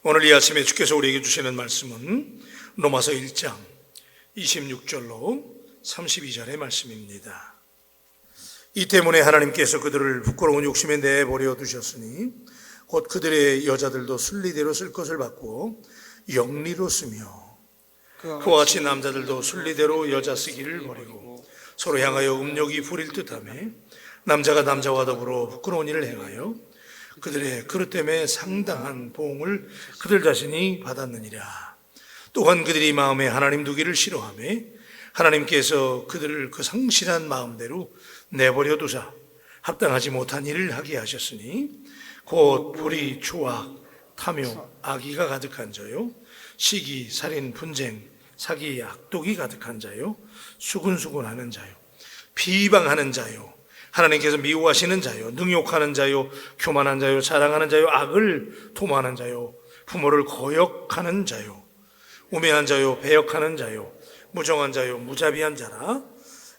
오늘 이 아침에 주께서 우리에게 주시는 말씀은 로마서 1장 26절로 32절의 말씀입니다. 이 때문에 하나님께서 그들을 부끄러운 욕심에 내버려 두셨으니 곧 그들의 여자들도 순리대로 쓸 것을 받고 영리로 쓰며 그와 같이 남자들도 순리대로 여자 쓰기를 버리고 서로 향하여 음욕이 부릴 듯하며 남자가 남자와 더불어 부끄러운 일을 행하여 그들의 그릇됨에 상당한 보응을 그들 자신이 받았느니라. 또한 그들이 마음에 하나님 두기를 싫어하며 하나님께서 그들을 그 성실한 마음대로 내버려 두사 합당하지 못한 일을 하게 하셨으니 곧 불의, 조악, 탐욕, 악의가 가득한 자요 시기, 살인, 분쟁, 사기, 악독이 가득한 자요 수군수군하는 자요 비방하는 자요 하나님께서 미워하시는 자요 능욕하는 자요 교만한 자요 자랑하는 자요 악을 도모하는 자요 부모를 거역하는 자요 우매한 자요 배역하는 자요 무정한 자요 무자비한 자라.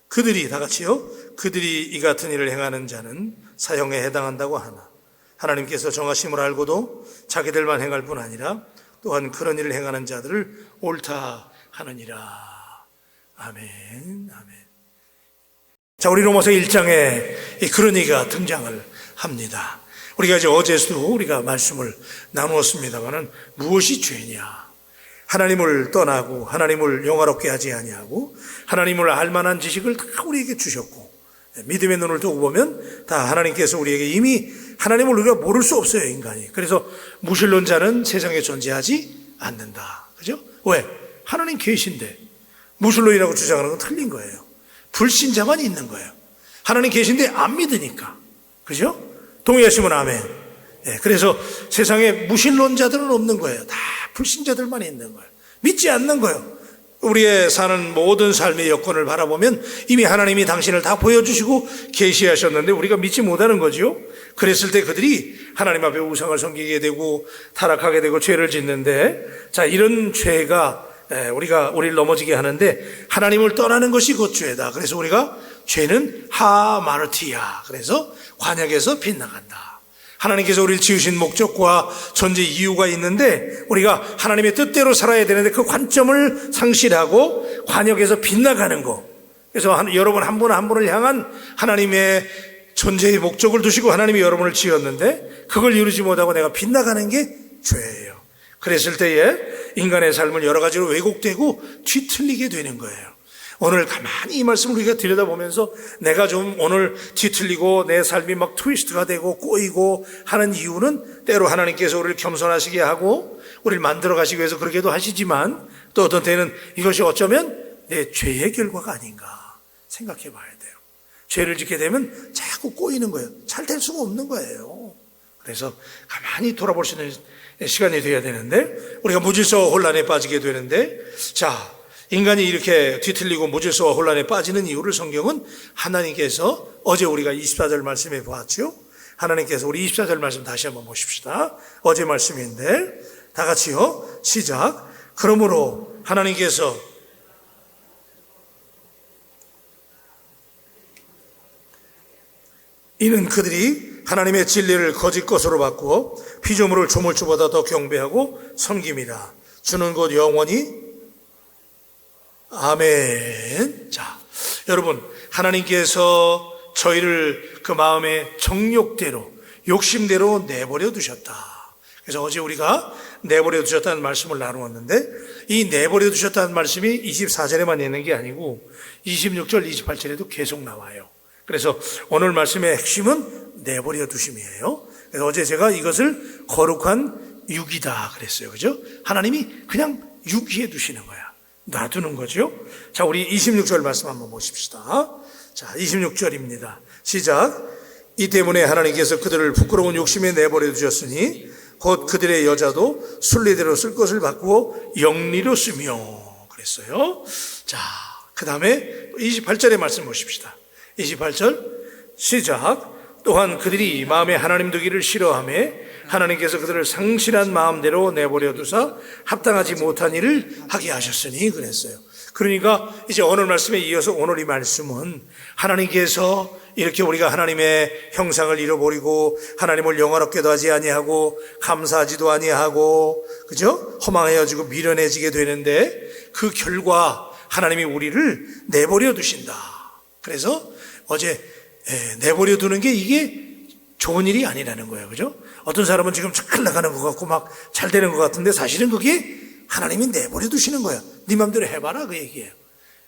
그들이 다 같이요 그들이 이 같은 일을 행하는 자는 사형에 해당한다고 하나 하나님께서 정하심을 알고도 자기들만 행할 뿐 아니라 또한 그런 일을 행하는 자들을 옳다 하느니라. 아멘. 아멘. 자, 우리 로마서 1장에 그런 얘기가 등장을 합니다. 우리가 이제 어제도 우리가 말씀을 나누었습니다만은 무엇이 죄냐? 하나님을 떠나고 하나님을 영화롭게 하지 아니하고 하나님을 알만한 지식을 다 우리에게 주셨고 믿음의 눈을 두고 보면 다 하나님께서 우리에게 이미 하나님을 우리가 모를 수 없어요, 인간이. 그래서 무신론자는 세상에 존재하지 않는다. 그죠? 왜? 하나님 계신데 무신론이라고 주장하는 건 틀린 거예요. 불신자만 있는 거예요. 하나님 계신데 안 믿으니까. 그죠? 동의하시면 아멘. 네, 그래서 세상에 무신론자들은 없는 거예요. 다 불신자들만 있는 거예요. 믿지 않는 거예요. 우리의 사는 모든 삶의 여건을 바라보면 이미 하나님이 당신을 다 보여주시고 계시하셨는데 우리가 믿지 못하는 거지요. 그랬을 때 그들이 하나님 앞에 우상을 섬기게 되고 타락하게 되고 죄를 짓는데, 자, 이런 죄가 우리를 넘어지게 하는데 하나님을 떠나는 것이 곧 죄다. 그래서 우리가 죄는 하마르티야. 그래서 관역에서 빗나간다. 하나님께서 우리를 지으신 목적과 존재 이유가 있는데 우리가 하나님의 뜻대로 살아야 되는데 그 관점을 상실하고 관역에서 빗나가는 거. 그래서 여러분 한 분 한 분을 향한 하나님의 존재의 목적을 두시고 하나님이 여러분을 지었는데 그걸 이루지 못하고 내가 빗나가는 게 죄예요. 그랬을 때에 인간의 삶은 여러 가지로 왜곡되고 뒤틀리게 되는 거예요. 오늘 가만히 이 말씀을 우리가 들여다보면서 내가 좀 오늘 뒤틀리고 내 삶이 막 트위스트가 되고 꼬이고 하는 이유는 때로 하나님께서 우리를 겸손하시게 하고 우리를 만들어 가시기 위해서 그렇게도 하시지만 또 어떤 때는 이것이 어쩌면 내 죄의 결과가 아닌가 생각해 봐야 돼요. 죄를 짓게 되면 자꾸 꼬이는 거예요. 잘 될 수가 없는 거예요. 그래서 가만히 돌아볼 수 있는 시간이 돼야 되는데 우리가 무질서와 혼란에 빠지게 되는데, 자, 인간이 이렇게 뒤틀리고 무질서와 혼란에 빠지는 이유를 성경은 하나님께서 어제 우리가 24절 말씀에 보았죠. 하나님께서 우리 24절 말씀 다시 한번 보십시다. 어제 말씀인데 다 같이요. 시작. 그러므로 하나님께서 이는 그들이 하나님의 진리를 거짓 것으로 바꾸어 피조물을 조물주보다 더 경배하고 섬김이라. 주는 곧 영원히 아멘. 자, 여러분, 하나님께서 저희를 그 마음의 정욕대로, 욕심대로 내버려 두셨다. 그래서 어제 우리가 내버려 두셨다는 말씀을 나누었는데 이 내버려 두셨다는 말씀이 24절에만 있는 게 아니고 26절, 28절에도 계속 나와요. 그래서 오늘 말씀의 핵심은 내버려 두심이에요. 그래서 어제 제가 이것을 거룩한 유기다 그랬어요. 그죠? 하나님이 그냥 유기해 두시는 거야. 놔두는 거죠. 자, 우리 26절 말씀 한번 보십시다. 자, 26절입니다. 시작. 이 때문에 하나님께서 그들을 부끄러운 욕심에 내버려 두셨으니 곧 그들의 여자도 순리대로 쓸 것을 바꾸어 영리로 쓰며 그랬어요. 자, 그 다음에 28절의 말씀 보십시다. 28절 시작. 또한 그들이 마음에 하나님 두기를 싫어하며 하나님께서 그들을 상실한 마음대로 내버려 두사 합당하지 못한 일을 하게 하셨으니 그랬어요. 그러니까 이제 오늘 말씀에 이어서 오늘 이 말씀은 하나님께서 이렇게 우리가 하나님의 형상을 잃어버리고 하나님을 영화롭게도 하지 아니하고 감사하지도 아니하고 그죠? 허망해지고 미련해지게 되는데 그 결과 하나님이 우리를 내버려 두신다. 그래서 어제 내버려 두는 게 이게 좋은 일이 아니라는 거예요. 그죠? 어떤 사람은 지금 잘 나가는 것 같고 막 잘 되는 것 같은데 사실은 그게 하나님이 내버려 두시는 거예요. 네 맘대로 해봐라 그 얘기예요.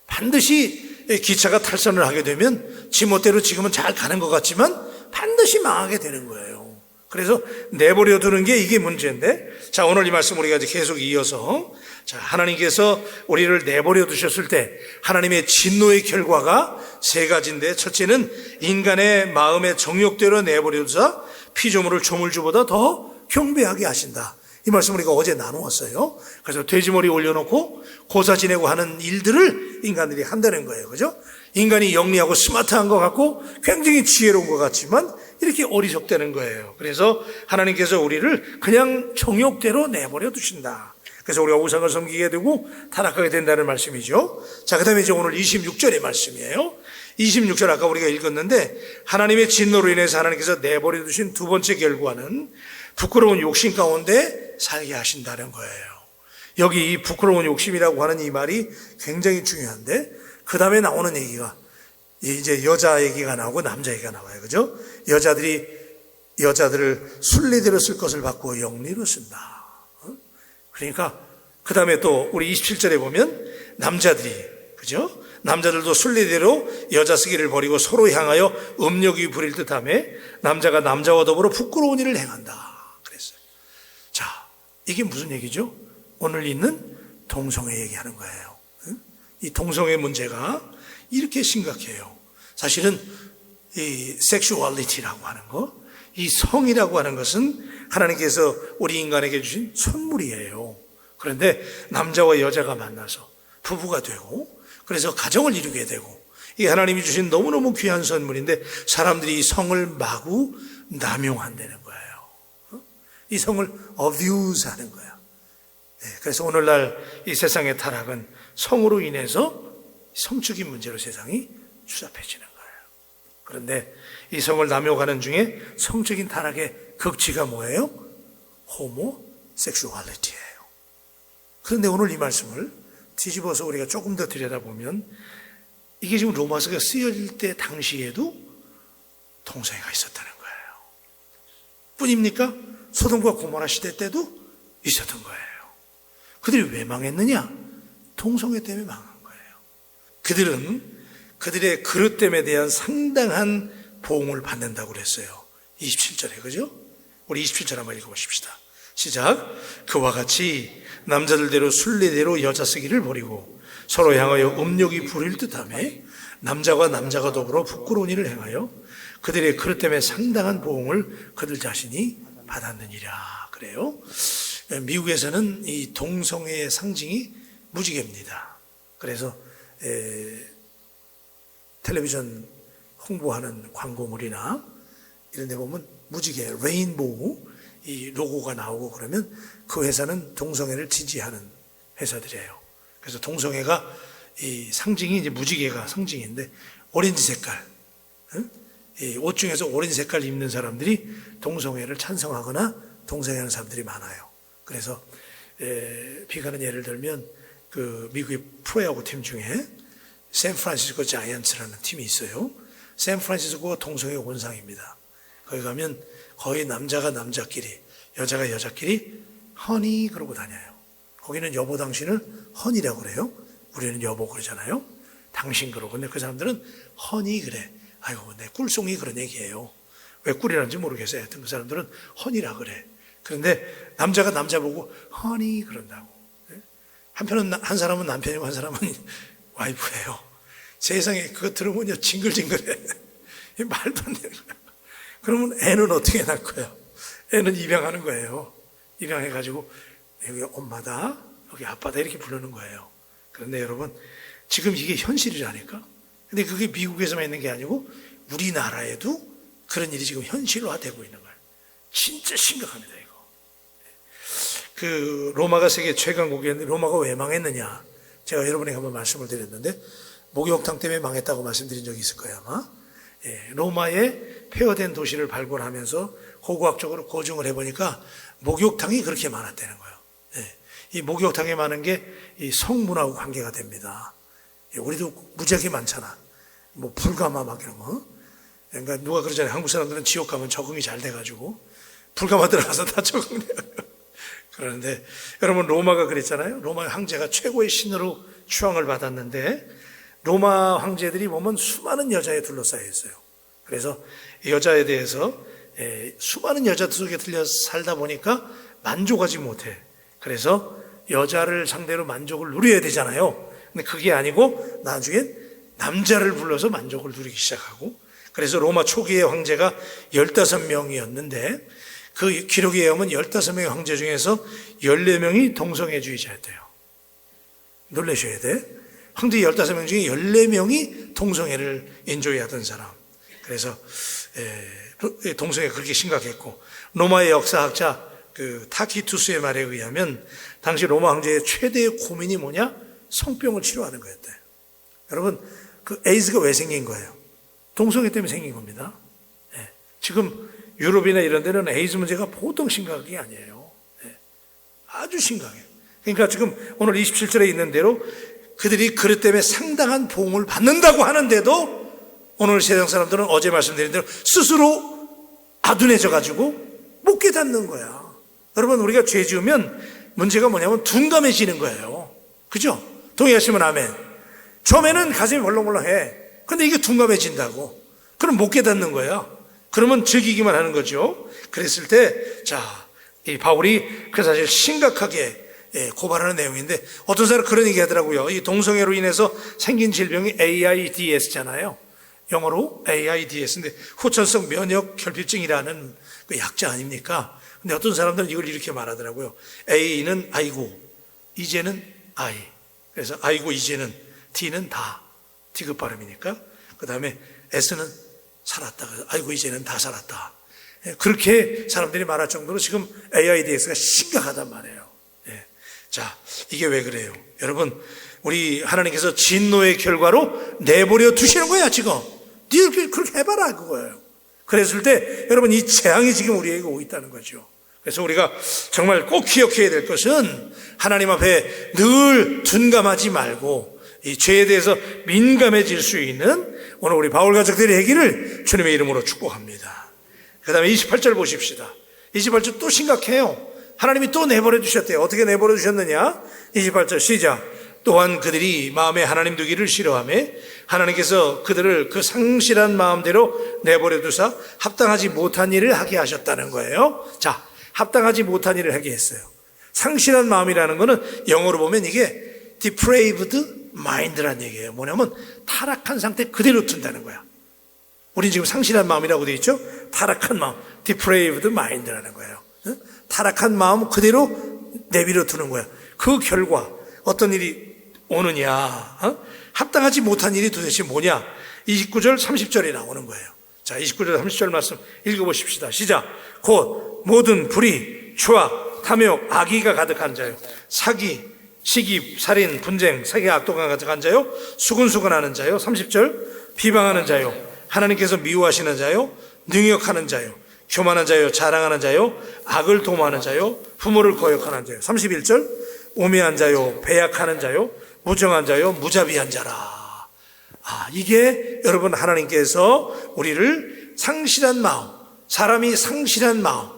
반드시 기차가 탈선을 하게 되면 지멋대로 지금은 잘 가는 것 같지만 반드시 망하게 되는 거예요. 그래서 내버려 두는 게 이게 문제인데, 자 오늘 이 말씀 우리가 이제 계속 이어서 자 하나님께서 우리를 내버려 두셨을 때 하나님의 진노의 결과가 세 가지인데, 첫째는 인간의 마음의 정욕대로 내버려 두사 피조물을 조물주보다 더 경배하게 하신다. 이 말씀 우리가 어제 나누었어요. 그래서 돼지머리 올려놓고 고사 지내고 하는 일들을 인간들이 한다는 거예요. 그죠? 인간이 영리하고 스마트한 것 같고 굉장히 지혜로운 것 같지만 이렇게 어리석다는 거예요. 그래서 하나님께서 우리를 그냥 정욕대로 내버려 두신다. 그래서 우리가 우상을 섬기게 되고 타락하게 된다는 말씀이죠. 자, 그 다음에 이제 오늘 26절의 말씀이에요. 26절 아까 우리가 읽었는데, 하나님의 진노로 인해서 하나님께서 내버려 두신 두 번째 결과는 부끄러운 욕심 가운데 살게 하신다는 거예요. 여기 이 부끄러운 욕심이라고 하는 이 말이 굉장히 중요한데, 그 다음에 나오는 얘기가 이제 여자 얘기가 나오고 남자 얘기가 나와요. 그죠? 여자들을 순리대로 쓸 것을 바꾸어 영리로 쓴다. 그러니까 그 다음에 또 우리 27절에 보면 남자들이, 그죠? 남자들도 순리대로 여자 쓰기를 버리고 서로 향하여 음욕이 부릴 듯하며 남자가 남자와 더불어 부끄러운 일을 행한다. 그랬어요. 자, 이게 무슨 얘기죠? 오늘 있는 동성애 얘기하는 거예요. 이 동성애 문제가 이렇게 심각해요. 사실은 이 섹슈얼리티라고 하는 거, 이 성이라고 하는 것은 하나님께서 우리 인간에게 주신 선물이에요. 그런데 남자와 여자가 만나서 부부가 되고 그래서 가정을 이루게 되고, 이 하나님이 주신 너무너무 귀한 선물인데 사람들이 이 성을 마구 남용한다는 거예요. 이 성을 abuse 하는 거예요. 그래서 오늘날 이 세상의 타락은 성으로 인해서 성적인 문제로 세상이 추잡해지는 거예요. 그런데 이 성을 남용하는 중에 성적인 타락의 극치가 뭐예요? 호모섹슈얼리티예요. 그런데 오늘 이 말씀을 뒤집어서 우리가 조금 더 들여다보면 이게 지금 로마서가 쓰여질 때 당시에도 동성애가 있었다는 거예요. 뿐입니까? 소돔과 고모라 시대 때도 있었던 거예요. 그들이 왜 망했느냐? 동성애 때문에 망한 거예요. 그들은 그들의 그릇됨에 대한 상당한 보응을 받는다고 그랬어요. 27절에, 그죠? 우리 27절 한번 읽어보십시다. 시작. 그와 같이 남자들대로 순리대로 여자 쓰기를 버리고 서로 향하여 음욕이 부릴 듯하며 남자가 더불어 부끄러운 일을 행하여 그들의 그릇됨에 상당한 보응을 그들 자신이 받았느니라. 그래요. 미국에서는 이 동성애의 상징이 무지개입니다. 그래서 텔레비전 홍보하는 광고물이나 이런 데 보면 무지개, 레인보우 이 로고가 나오고 그러면 그 회사는 동성애를 지지하는 회사들이에요. 그래서 동성애가 이 상징이 이제 무지개가 상징인데 오렌지 색깔, 이 옷 중에서 오렌지 색깔 입는 사람들이 동성애를 찬성하거나 동성애하는 사람들이 많아요. 그래서 비가는 예를 들면 그 미국의 프로야구 팀 중에 샌프란시스코 자이언츠라는 팀이 있어요. 샌프란시스코가 동성애 원상입니다. 거기 가면 거의 남자가 남자끼리, 여자가 여자끼리 허니 그러고 다녀요. 거기는 여보 당신을 허니라고 그래요. 우리는 여보 그러잖아요. 당신 그러고. 근데 그 사람들은 허니 그래. 아이고 내 꿀송이 그런 얘기예요. 왜 꿀이라는지 모르겠어요. 하여튼 그 사람들은 허니라 그래. 그런데 남자가 남자 보고 허니 그런다고. 한편은 한 사람은 남편이고 한 사람은 와이프예요. 세상에 그거 들으면요 징글징글해. 말도 안 되는 거야. 그러면 애는 어떻게 낳을 거예요? 애는 입양하는 거예요. 입양해가지고 여기 엄마다, 여기 아빠다 이렇게 부르는 거예요. 그런데 여러분 지금 이게 현실이라니까. 근데 그게 미국에서만 있는 게 아니고 우리나라에도 그런 일이 지금 현실화되고 있는 거예요. 진짜 심각합니다, 이거. 그 로마가 세계 최강국이었는데 로마가 왜 망했느냐? 제가 여러분에게 한번 말씀을 드렸는데 목욕탕 때문에 망했다고 말씀드린 적이 있을 거예요, 아마. 로마의 폐허된 도시를 발굴하면서 고고학적으로 고증을 해보니까 목욕탕이 그렇게 많았다는 거예요. 이 목욕탕에 많은 게 이 성문하고 관계가 됩니다. 우리도 무지하게 많잖아. 뭐 불가마 막 이런 거. 그러니까 누가 그러잖아요. 한국 사람들은 지옥 가면 적응이 잘 돼가지고 불가마 들어가서 다 적응돼요. 그런데 여러분 로마가 그랬잖아요. 로마 황제가 최고의 신으로 추앙을 받았는데 로마 황제들이 보면 수많은 여자에 둘러싸여 있어요. 그래서 여자에 대해서 수많은 여자들 속에 들려 살다 보니까 만족하지 못해. 그래서 여자를 상대로 만족을 누려야 되잖아요. 근데 그게 아니고 나중엔 남자를 불러서 만족을 누리기 시작하고, 그래서 로마 초기의 황제가 15명이었는데 그 기록에 의하면 15명의 황제 중에서 14명이 동성애주의자였대요. 놀라셔야 돼. 황제 15명 중에 14명이 동성애를 엔조이하던 사람. 그래서 동성애가 그렇게 심각했고, 로마의 역사학자 그 타키투스의 말에 의하면 당시 로마 황제의 최대의 고민이 뭐냐? 성병을 치료하는 거였대. 여러분, 그 에이즈가 왜 생긴 거예요? 동성애 때문에 생긴 겁니다. 지금 유럽이나 이런 데는 에이즈 문제가 보통 심각한 게 아니에요. 아주 심각해요. 그러니까 지금 오늘 27절에 있는 대로 그들이 그릇 때문에 상당한 보응을 받는다고 하는데도 오늘 세상 사람들은 어제 말씀드린 대로 스스로 아둔해져 가지고 못 깨닫는 거야. 여러분, 우리가 죄 지으면 문제가 뭐냐면 둔감해지는 거예요. 그죠? 동의하시면 아멘. 처음에는 가슴이 벌렁벌렁해. 근데 이게 둔감해진다고. 그럼 못 깨닫는 거야. 그러면 즐기기만 하는 거죠. 그랬을 때, 자, 이 바울이 그 사실 심각하게 고발하는 내용인데, 어떤 사람 그런 얘기 하더라고요. 이 동성애로 인해서 생긴 질병이 AIDS잖아요. 영어로 AIDS인데 후천성 면역 결핍증이라는 그 약자 아닙니까? 근데 어떤 사람들은 이걸 이렇게 말하더라고요. A는 아이고, 이제는 아이. 그래서 아이고, 이제는, D는 다. D급 발음이니까. 그 다음에 S는 살았다. 아이고, 이제는 다 살았다. 그렇게 사람들이 말할 정도로 지금 AIDS가 심각하단 말이에요. 자, 이게 왜 그래요? 여러분, 우리 하나님께서 진노의 결과로 내버려 두시는 거야, 지금. 네 그렇게 해봐라, 그거예요. 그랬을 때 여러분, 이 재앙이 지금 우리에게 오고 있다는 거죠. 그래서 우리가 정말 꼭 기억해야 될 것은 하나님 앞에 늘 둔감하지 말고 이 죄에 대해서 민감해질 수 있는 오늘 우리 바울 가족들의 얘기를 주님의 이름으로 축복합니다. 그 다음에 28절 보십시다. 28절 또 심각해요. 하나님이 또 내버려 두셨대요. 어떻게 내버려 두셨느냐? 28절 시작. 또한 그들이 마음에 하나님 두기를 싫어하며 하나님께서 그들을 그 상실한 마음대로 내버려 두사 합당하지 못한 일을 하게 하셨다는 거예요. 자, 합당하지 못한 일을 하게 했어요. 상실한 마음이라는 거는 영어로 보면 이게 depraved mind라는 얘기예요. 뭐냐면 타락한 상태 그대로 둔다는 거야. 우린 지금 상실한 마음이라고 되어 있죠? 타락한 마음, depraved mind라는 거예요. 타락한 마음 그대로 내버려 두는 거야. 그 결과 어떤 일이 오느냐? 합당하지 못한 일이 도대체 뭐냐? 29절 30절에 나오는 거예요. 자, 29절 30절 말씀 읽어보십시다. 시작. 곧 모든 불의, 추악, 탐욕, 악의가 가득한 자요, 사기, 시기, 살인, 분쟁, 사기, 악도가 가득한 자요, 수근수근하는 자요. 30절 비방하는 자요, 하나님께서 미워하시는 자요, 능욕하는 자요, 교만한 자요, 자랑하는 자요, 악을 도모하는 자요, 부모를 거역하는 자요. 31절 오매한 자요, 배약하는 자요, 무정한 자요, 무자비한 자라. 이게 여러분 하나님께서 우리를 상실한 마음, 사람이 상실한 마음,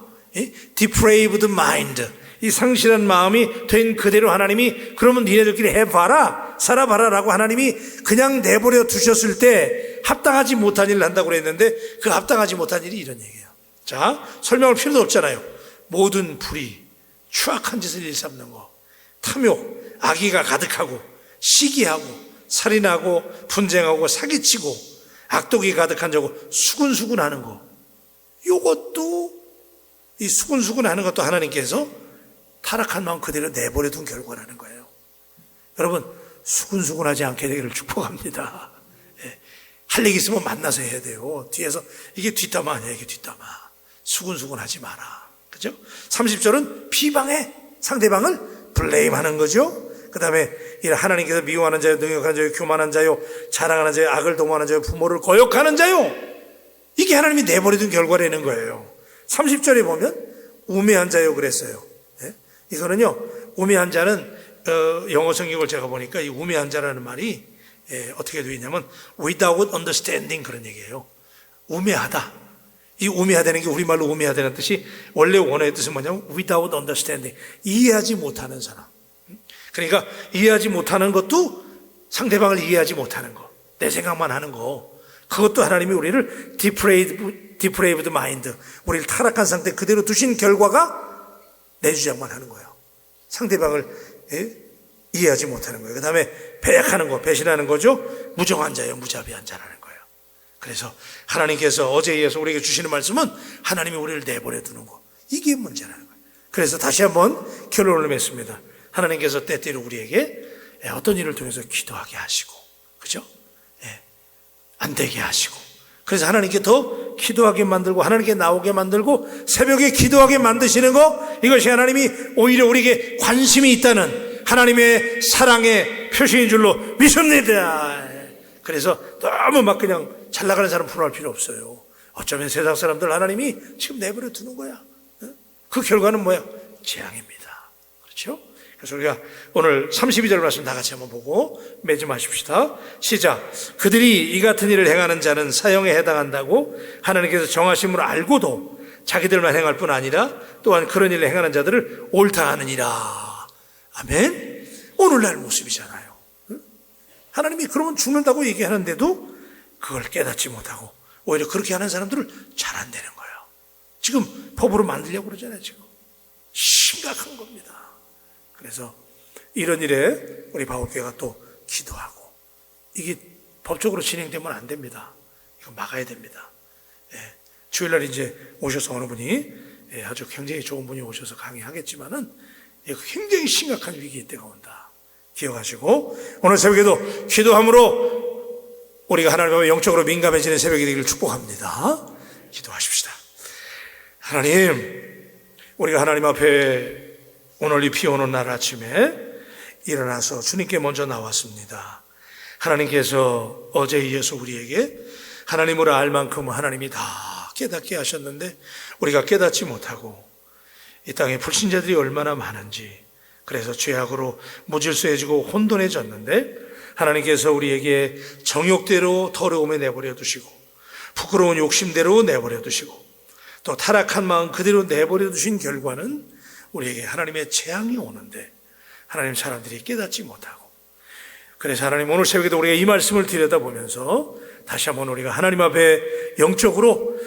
depraved mind, 이 상실한 마음이 된 그대로 하나님이 그러면 니네들끼리 해봐라, 살아봐라 라고 하나님이 그냥 내버려 두셨을 때 합당하지 못한 일을 한다고 그랬는데 그 합당하지 못한 일이 이런 얘기예요. 자, 설명할 필요도 없잖아요. 모든 불의, 추악한 짓을 일삼는 거, 탐욕, 악의가 가득하고 시기하고 살인하고 분쟁하고 사기치고 악독이 가득한 자고 수근수근하는 거, 이것도 이 수근수근하는 것도 하나님께서 타락한 마음 그대로 내버려둔 결과라는 거예요. 여러분, 수근수근하지 않게 되기를 축복합니다. 할 얘기 있으면 만나서 해야 돼요. 뒤에서 이게 뒷담화 아니야, 이게 뒷담화. 수군수군하지 마라. 그죠? 30절은 비방해. 상대방을 블레임하는 거죠. 그 다음에 하나님께서 미워하는 자요, 능욕하는 자요, 교만한 자요, 자랑하는 자요, 악을 도모하는 자요, 부모를 거역하는 자요. 이게 하나님이 내버려둔 결과라는 거예요. 30절에 보면 우매한 자요 그랬어요. 네? 이거는요, 우매한 자는 영어 성경을 제가 보니까 이 우매한 자라는 말이 어떻게 되어 있냐면 without understanding 그런 얘기예요. 우매하다. 이 우매하다는 게 우리말로 우매하다는 뜻이 원래 원어의 뜻은 뭐냐면 without understanding, 이해하지 못하는 사람. 그러니까 이해하지 못하는 것도 상대방을 이해하지 못하는 거, 내 생각만 하는 거, 그것도 하나님이 우리를 depraved mind, 우리를 타락한 상태 그대로 두신 결과가 내 주장만 하는 거예요. 상대방을 이해하지 못하는 거예요. 그 다음에 배약하는 거, 배신하는 거죠. 무정한 자요, 무자비한 자라는 거예요. 그래서 하나님께서 어제에 이어서 우리에게 주시는 말씀은 하나님이 우리를 내버려 두는 거, 이게 문제라는 거예요. 그래서 다시 한번 결론을 맺습니다. 하나님께서 때때로 우리에게 어떤 일을 통해서 기도하게 하시고, 그죠? 안 되게 하시고, 그래서 하나님께 더 기도하게 만들고 하나님께 나오게 만들고 새벽에 기도하게 만드시는 거, 이것이 하나님이 오히려 우리에게 관심이 있다는 하나님의 사랑의 표시인 줄로 믿습니다. 그래서 너무 막 그냥 잘 나가는 사람 불안할 필요 없어요. 어쩌면 세상 사람들 하나님이 지금 내버려 두는 거야. 그 결과는 뭐야? 재앙입니다. 그렇죠? 그래서 우리가 오늘 32절 말씀 다 같이 한번 보고 맺음하십시다. 시작. 그들이 이 같은 일을 행하는 자는 사형에 해당한다고 하나님께서 정하심을 알고도 자기들만 행할 뿐 아니라 또한 그런 일을 행하는 자들을 옳다 하느니라. 아멘. 오늘날 모습이잖아요. 하나님이 그러면 죽는다고 얘기하는데도 그걸 깨닫지 못하고 오히려 그렇게 하는 사람들을 잘 안 되는 거예요. 지금 법으로 만들려고 그러잖아요. 지금 심각한 겁니다. 그래서 이런 일에 우리 바울교회가 또 기도하고, 이게 법적으로 진행되면 안 됩니다. 이거 막아야 됩니다. 주일날 이제 오셔서 어느 분이 아주 굉장히 좋은 분이 오셔서 강의하겠지만은 굉장히 심각한 위기의 때가 온다. 기억하시고 오늘 새벽에도 기도함으로 우리가 하나님 앞에 영적으로 민감해지는 새벽이 되기를 축복합니다. 기도하십시다. 하나님, 우리가 하나님 앞에 오늘 이 비 오는 날 아침에 일어나서 주님께 먼저 나왔습니다. 하나님께서 어제에 이어서 우리에게 하나님을 알 만큼 하나님이 다 깨닫게 하셨는데 우리가 깨닫지 못하고 이 땅에 불신자들이 얼마나 많은지, 그래서 죄악으로 무질서해지고 혼돈해졌는데 하나님께서 우리에게 정욕대로 더러움에 내버려 두시고 부끄러운 욕심대로 내버려 두시고 또 타락한 마음 그대로 내버려 두신 결과는 우리에게 하나님의 재앙이 오는데 하나님 사람들이 깨닫지 못하고, 그래서 하나님 오늘 새벽에도 우리가 이 말씀을 들여다보면서 다시 한번 우리가 하나님 앞에 영적으로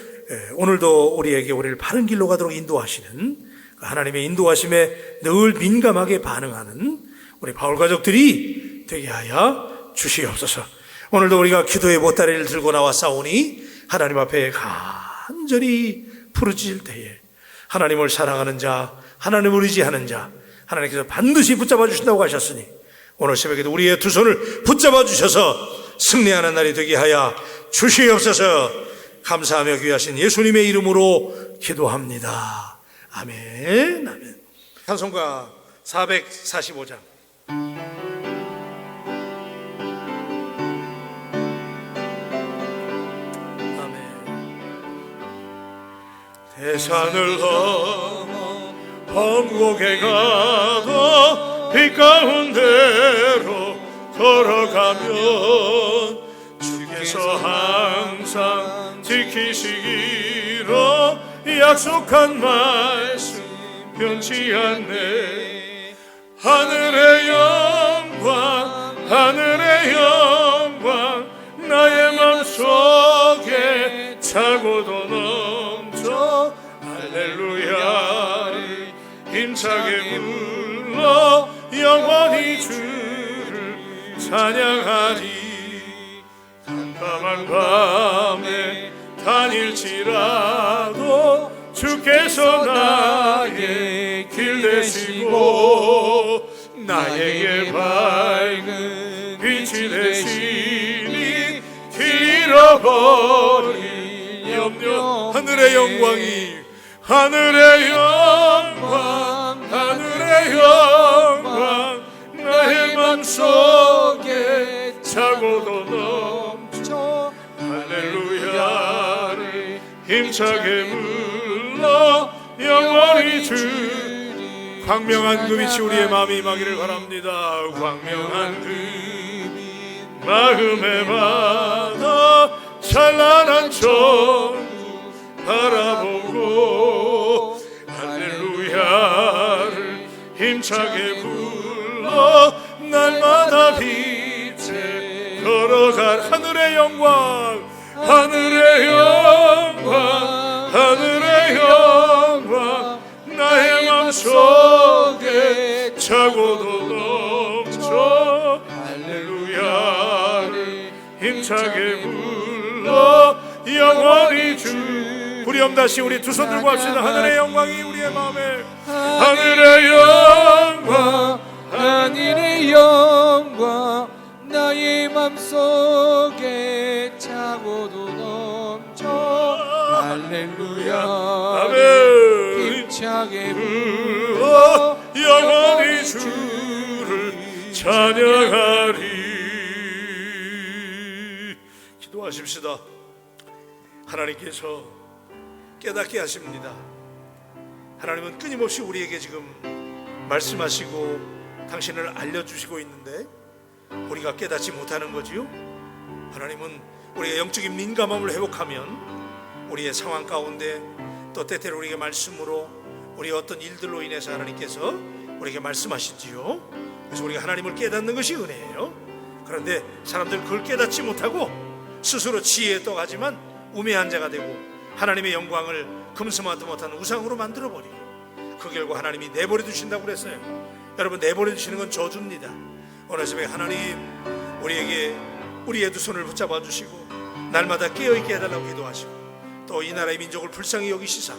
오늘도 우리를 바른 길로 가도록 인도하시는 하나님의 인도하심에 늘 민감하게 반응하는 우리 바울 가족들이 되게 하여 주시옵소서. 오늘도 우리가 기도의 보따리를 들고 나왔사오니 하나님 앞에 간절히 부르짖을 때에 하나님을 사랑하는 자, 하나님을 의지하는 자, 하나님께서 반드시 붙잡아 주신다고 하셨으니 오늘 새벽에도 우리의 두 손을 붙잡아 주셔서 승리하는 날이 되게 하여 주시옵소서. 감사하며 귀하신 예수님의 이름으로 기도합니다. 아멘. 아멘. 찬송가 445장. 세상을 넘어 번곡에 가도 빛 가운데로 걸어가면 주께서 항상 지키시기로 약속한 말씀 변치 않네. 하늘의 영광, 하늘의 영광, 나의 맘속에 차고도 넘쳐 할렐루야를 힘차게 불러 영원히 주를 찬양하리. 깜깜한 밤에 다닐지라도 주께서 나의 길 되시고 나에게 밝은 빛이 되시니 길 잃어버린 염려. 하늘의 영광이 하늘의 영광 하늘의 영광 나의 맘속에 차고도 넘쳐 할렐루야를 힘차게 불러 영원히 주리. 광명한 그 빛이 우리의 마음에 임하기를 바랍니다. 광명한 그 마음에 받아 찬란한 천국 바라보고 할렐루야를 힘차게 불러 날마다 빛에 걸어갈 하늘의 영광 하늘의 영광 하늘의 영광 나의 맘속에 차고도 넘쳐 할렐루야를 힘차게 불러 영원히 주. 우리 다시 우리 두 손 들고 합시다. 하늘의 영광이 우리의 마음에 하늘의 영광 하늘의 영광 나의 맘속에 차고도 넘쳐 할렐루야 아멘 힘차게 불러 영원히 주를 찬양하리. 기도하십시다. 하나님께서 깨닫게 하십니다. 하나님은 끊임없이 우리에게 지금 말씀하시고 당신을 알려주시고 있는데 우리가 깨닫지 못하는 거지요. 하나님은 우리가 영적인 민감함을 회복하면 우리의 상황 가운데 또 때때로 우리에게 말씀으로 우리의 어떤 일들로 인해서 하나님께서 우리에게 말씀하시지요. 그래서 우리가 하나님을 깨닫는 것이 은혜예요. 그런데 사람들은 그걸 깨닫지 못하고 스스로 지혜에 떠가지만 우매한 자가 되고 하나님의 영광을 금스마도 못하는 우상으로 만들어버리고 그 결과 하나님이 내버려 두신다고 그랬어요. 여러분, 내버려 두시는 건 저주입니다. 오늘 새벽에 하나님 우리에게 우리의 두 손을 붙잡아 주시고 날마다 깨어있게 해달라고 기도하시고 또 이 나라의 민족을 불쌍히 여기시사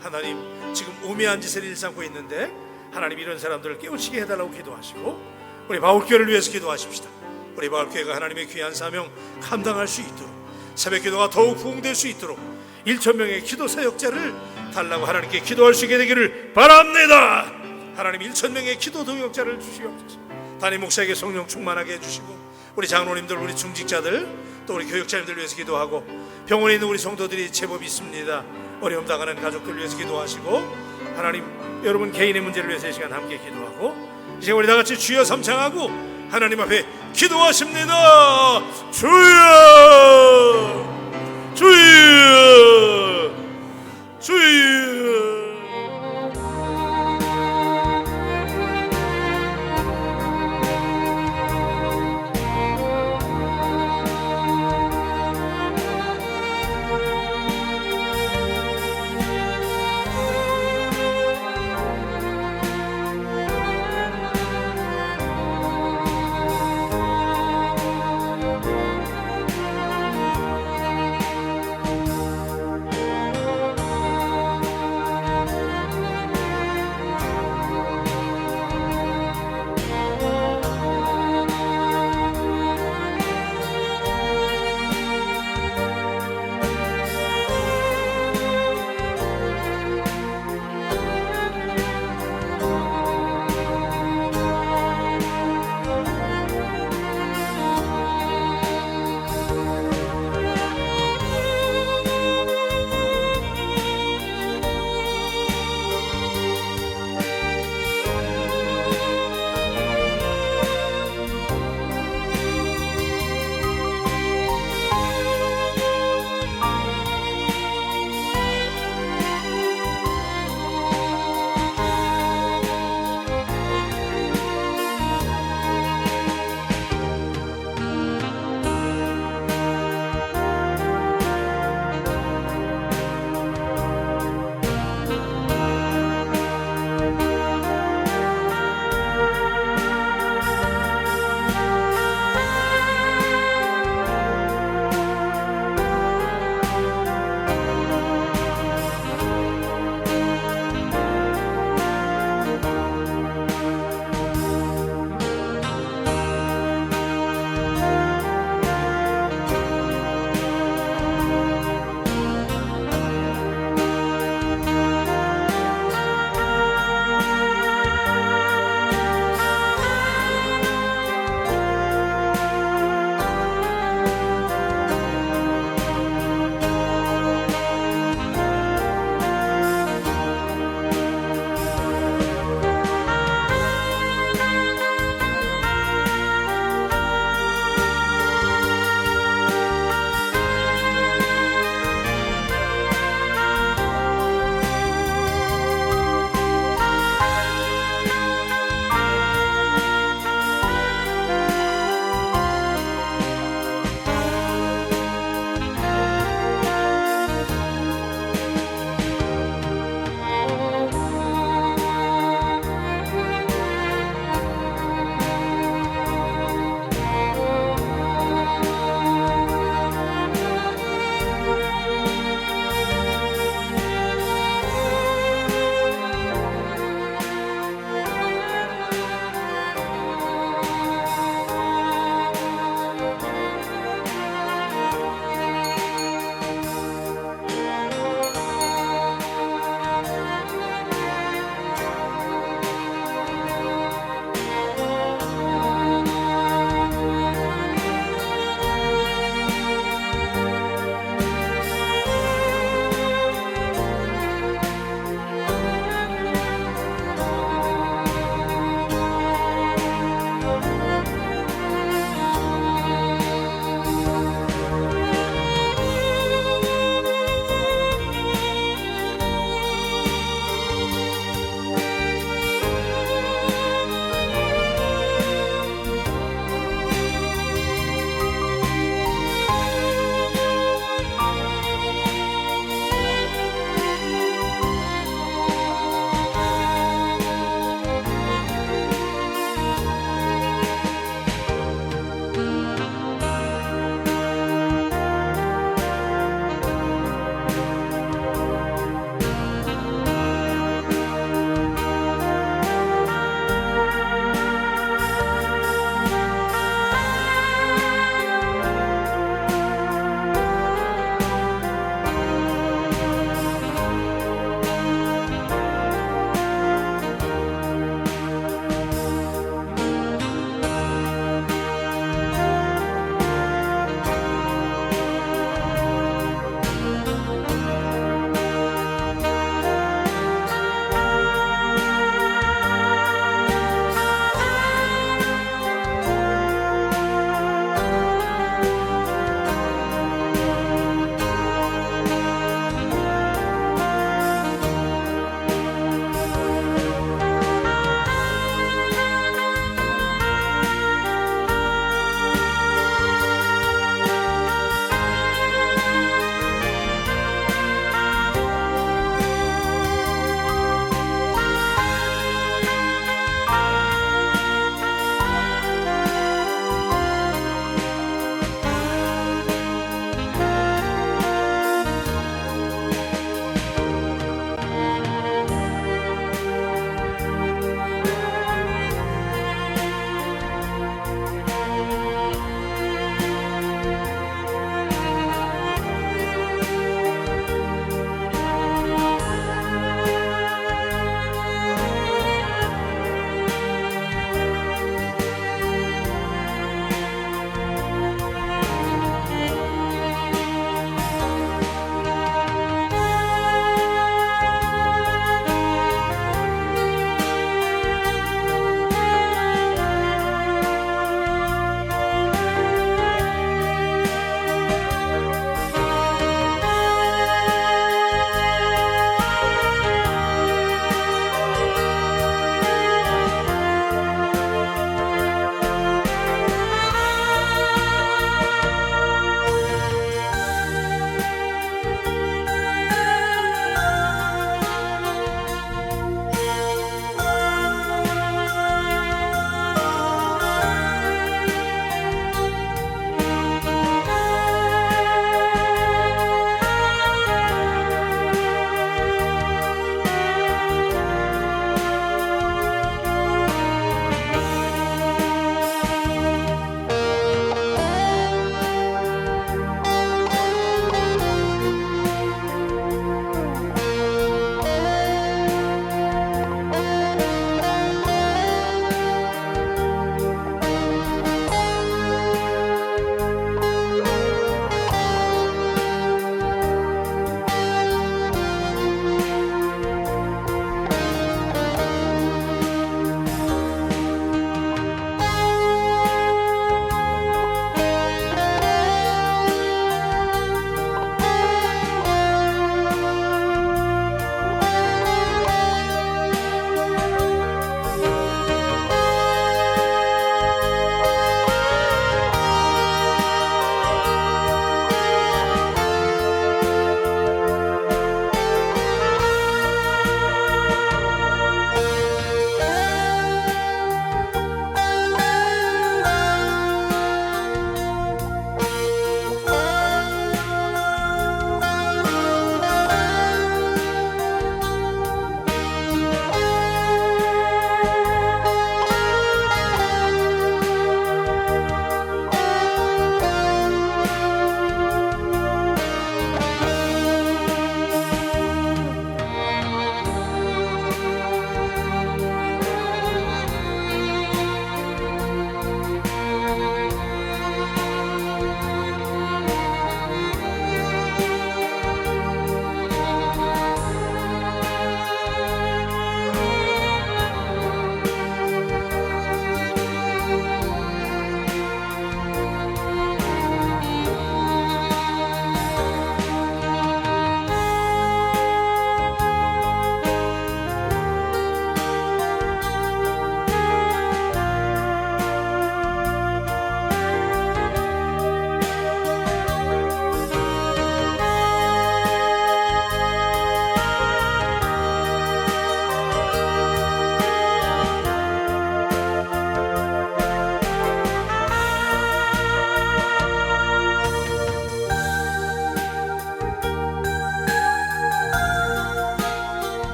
하나님 지금 우매한 짓을 일삼고 있는데 하나님 이런 사람들을 깨우치게 해달라고 기도하시고 우리 바울교회를 위해서 기도하십시다. 우리 바울교회가 하나님의 귀한 사명 감당할 수 있도록 새벽 기도가 더욱 부흥될 수 있도록 1,000명의 기도 사역자를 달라고 하나님께 기도할 수 있게 되기를 바랍니다. 하나님 1,000명의 기도 동역자를 주시옵소서. 담임 목사에게 성령 충만하게 해주시고 우리 장로님들 우리 중직자들 또 우리 교육자님들 위해서 기도하고 병원에 있는 우리 성도들이 제법 있습니다. 어려움 당하는 가족들 위해서 기도하시고 하나님 여러분 개인의 문제를 위해서 이 시간 함께 기도하고 이제 우리 다같이 주여 삼창하고 하나님 앞에 기도하십니다. 주여 주여 주여